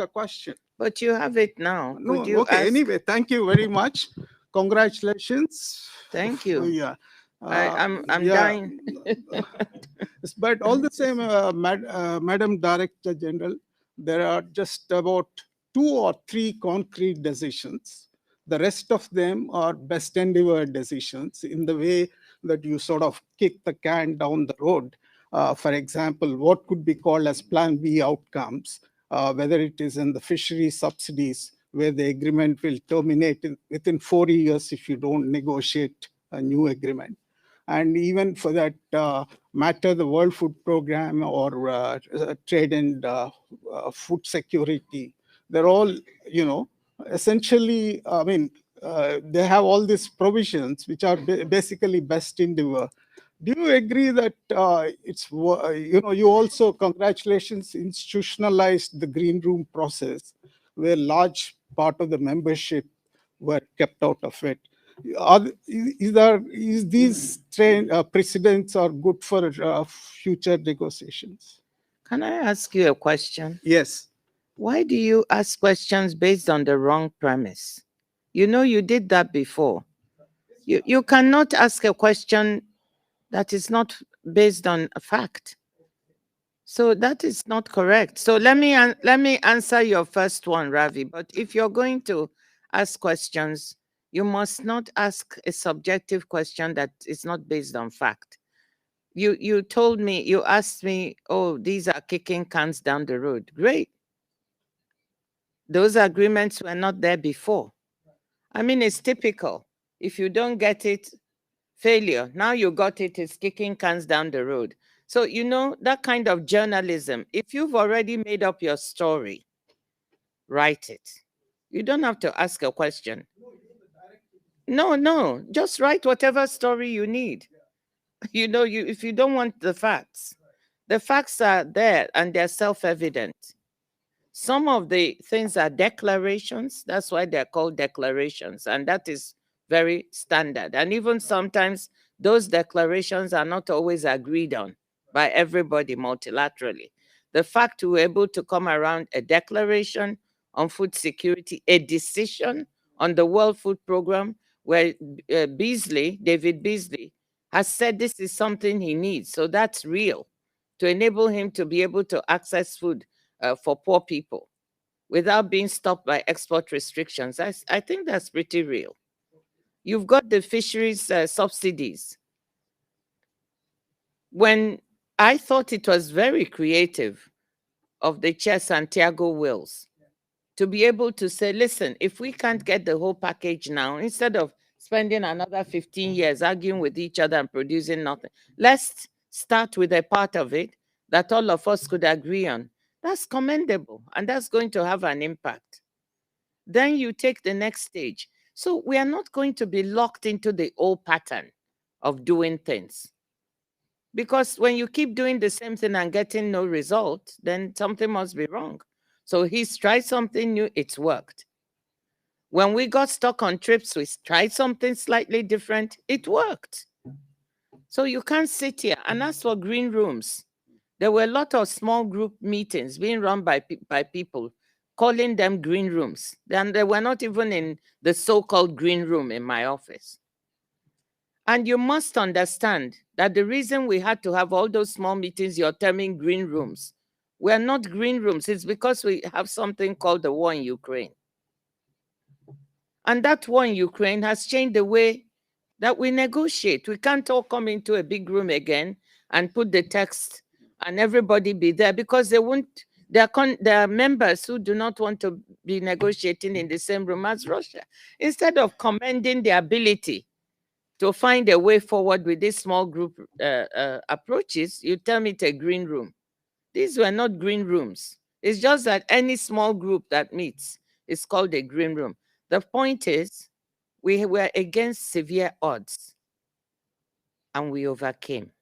a question. But you have it now. No, Could you okay. ask? Anyway, thank you very much. Congratulations. Thank you. Yeah. I'm Yeah. dying. But all the same, Madam Director General, there are just about 2 or 3 concrete decisions. The rest of them are best endeavor decisions in the way that you sort of kick the can down the road. For example, what could be called as Plan B outcomes, whether it is in the fishery subsidies, where the agreement will terminate within 4 years if you don't negotiate a new agreement. And even for that matter, the World Food Program or trade and food security, they're all, essentially, I mean, they have all these provisions which are basically best endeavor. Do you agree that you also, congratulations, institutionalized the green room process, where large part of the membership were kept out of it? Is these precedents are good for future negotiations? Can I ask you a question? Yes. Why do you ask questions based on the wrong premise? You know, you did that before. You cannot ask a question that is not based on a fact. So that is not correct. So let me answer your first one, Ravi. But if you're going to ask questions, you must not ask a subjective question that is not based on fact. You told me, you asked me, oh, these are kicking cans down the road. Great. Those agreements were not there before. I mean, it's typical. If you don't get it, failure. Now you got it, it's kicking cans down the road. So, that kind of journalism, if you've already made up your story, write it. You don't have to ask a question. No, just write whatever story you need. If you don't want the facts are there and they're self-evident. Some of the things are declarations. That's why they're called declarations. And that is very standard. And even sometimes those declarations are not always agreed on by everybody multilaterally. The fact we were able to come around a declaration on food security, a decision on the World Food Program, where David Beasley, has said this is something he needs. So that's real, to enable him to be able to access food for poor people without being stopped by export restrictions. I think that's pretty real. You've got the fisheries subsidies. When I thought it was very creative of the Chair Santiago Wills to be able to say, listen, if we can't get the whole package now, instead of spending another 15 years arguing with each other and producing nothing, let's start with a part of it that all of us could agree on. That's commendable, and that's going to have an impact. Then you take the next stage. So we are not going to be locked into the old pattern of doing things. Because when you keep doing the same thing and getting no result, then something must be wrong. So he's tried something new, it's worked. When we got stuck on trips, we tried something slightly different, it worked. So you can't sit here. And as for green rooms, there were a lot of small group meetings being run by people, calling them green rooms. And they were not even in the so-called green room in my office. And you must understand that the reason we had to have all those small meetings you're terming green rooms were not green rooms. It's because we have something called the war in Ukraine. And that war in Ukraine has changed the way that we negotiate. We can't all come into a big room again and put the text and everybody be there, because they won't. There are members who do not want to be negotiating in the same room as Russia. Instead of commending the ability to find a way forward with these small group approaches, you tell me it's a green room. These were not green rooms. It's just that any small group that meets is called a green room. The point is, we were against severe odds and we overcame.